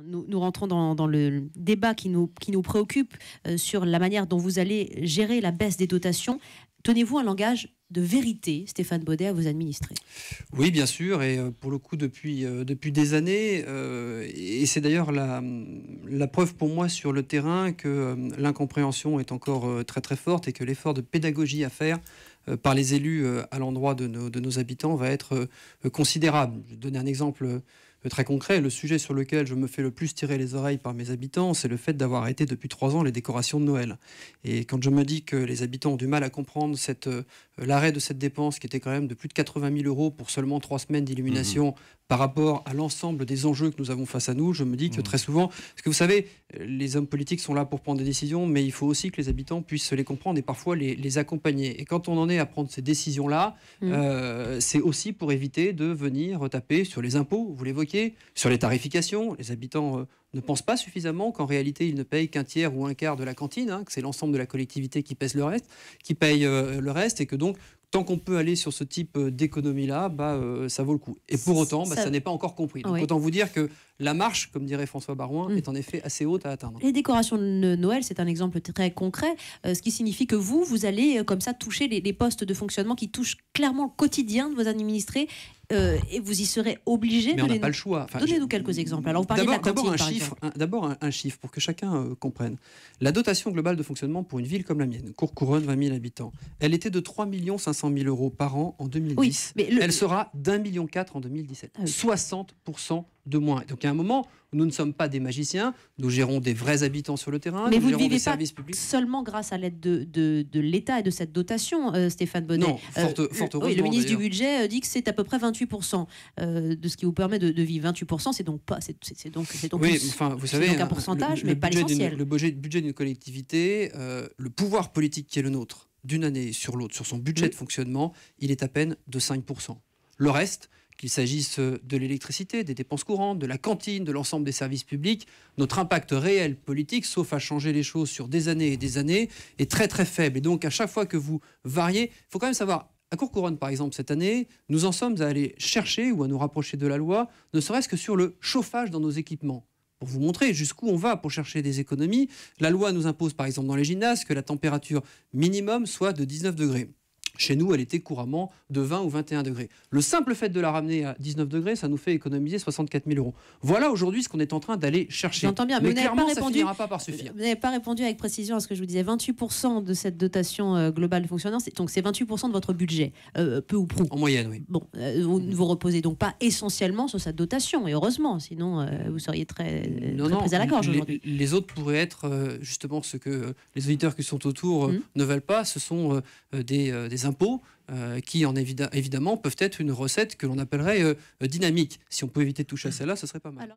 Nous rentrons dans le débat qui nous préoccupe sur la manière dont vous allez gérer la baisse des dotations. Tenez-vous un langage de vérité, Stéphane Baudet, à vos administrés? Oui, bien sûr, et pour le coup depuis des années, et c'est d'ailleurs la preuve pour moi sur le terrain que l'incompréhension est encore très très forte et que l'effort de pédagogie à faire par les élus à l'endroit de nos habitants va être considérable. Je vais donner un exemple très concret. Le sujet sur lequel je me fais le plus tirer les oreilles par mes habitants, c'est le fait d'avoir arrêté depuis 3 ans les décorations de Noël. Et quand je me dis que les habitants ont du mal à comprendre l'arrêt de cette dépense qui était quand même de plus de 80 000 euros pour seulement 3 semaines d'illumination par rapport à l'ensemble des enjeux que nous avons face à nous, je me dis que très souvent, parce que vous savez, les hommes politiques sont là pour prendre des décisions, mais il faut aussi que les habitants puissent les comprendre et parfois les accompagner. Et quand on en est à prendre ces décisions-là, c'est aussi pour éviter de venir taper sur les impôts, vous l'évoquiez, sur les tarifications. Les habitants ne pensent pas suffisamment qu'en réalité, ils ne payent qu'un tiers ou un quart de la cantine, que c'est l'ensemble de la collectivité qui paye le reste, et que donc, tant qu'on peut aller sur ce type d'économie-là, ça vaut le coup. Et pour autant, ça n'est pas encore compris. Donc autant vous dire que la marche, comme dirait François Baroin, est en effet assez haute à atteindre. Les décorations de Noël, c'est un exemple très concret, ce qui signifie que vous allez comme ça toucher les postes de fonctionnement qui touchent clairement le quotidien de vos administrés, et vous y serez obligé. Mais on n'a pas le choix. Donnez-nous quelques exemples. Alors, vous parlez de la cantine, d'abord un chiffre pour que chacun comprenne. La dotation globale de fonctionnement pour une ville comme la mienne, Courcouronnes, 20 000 habitants, elle était de 3 500 000 euros par an en 2010. Oui, mais elle sera d'1,4 million en 2017. Ah oui. 60% de moins. Donc il y a un moment où nous ne sommes pas des magiciens, nous gérons des vrais habitants sur le terrain, mais nous vous gérons ne vivez des services publics. Seulement grâce à l'aide de l'État et de cette dotation, Stéphane Baudet. Non, fort heureusement. Oui, le ministre du Budget dit que c'est à peu près 28% de ce qui vous permet de vivre. 28%, c'est donc pas, c'est donc oui, enfin, vous savez, donc un pourcentage, mais pas l'essentiel. Le budget d'une collectivité, le pouvoir politique qui est le nôtre, d'une année sur l'autre, sur son budget de fonctionnement, il est à peine de 5%. Le reste, qu'il s'agisse de l'électricité, des dépenses courantes, de la cantine, de l'ensemble des services publics, notre impact réel politique, sauf à changer les choses sur des années et des années, est très très faible. Et donc à chaque fois que vous variez, il faut quand même savoir, à Courcouronnes par exemple cette année, nous en sommes à aller chercher ou à nous rapprocher de la loi, ne serait-ce que sur le chauffage dans nos équipements. Pour vous montrer jusqu'où on va pour chercher des économies, la loi nous impose par exemple dans les gymnases que la température minimum soit de 19 degrés. Chez nous, elle était couramment de 20 ou 21 degrés. Le simple fait de la ramener à 19 degrés, ça nous fait économiser 64 000 euros. Voilà aujourd'hui ce qu'on est en train d'aller chercher. J'entends bien, mais clairement, ça ne finira pas par suffire. Vous n'avez pas répondu avec précision à ce que je vous disais. 28% de cette dotation globale de fonctionnement, donc c'est 28% de votre budget, peu ou prou. En moyenne, oui. Bon, vous ne vous reposez donc pas essentiellement sur cette dotation, et heureusement, sinon vous seriez très pris à la gorge aujourd'hui. Les autres pourraient être justement ce que les auditeurs qui sont autour ne veulent pas. Ce sont des impôts qui, évidemment, peuvent être une recette que l'on appellerait dynamique. Si on peut éviter de toucher à celle-là, ce serait pas mal.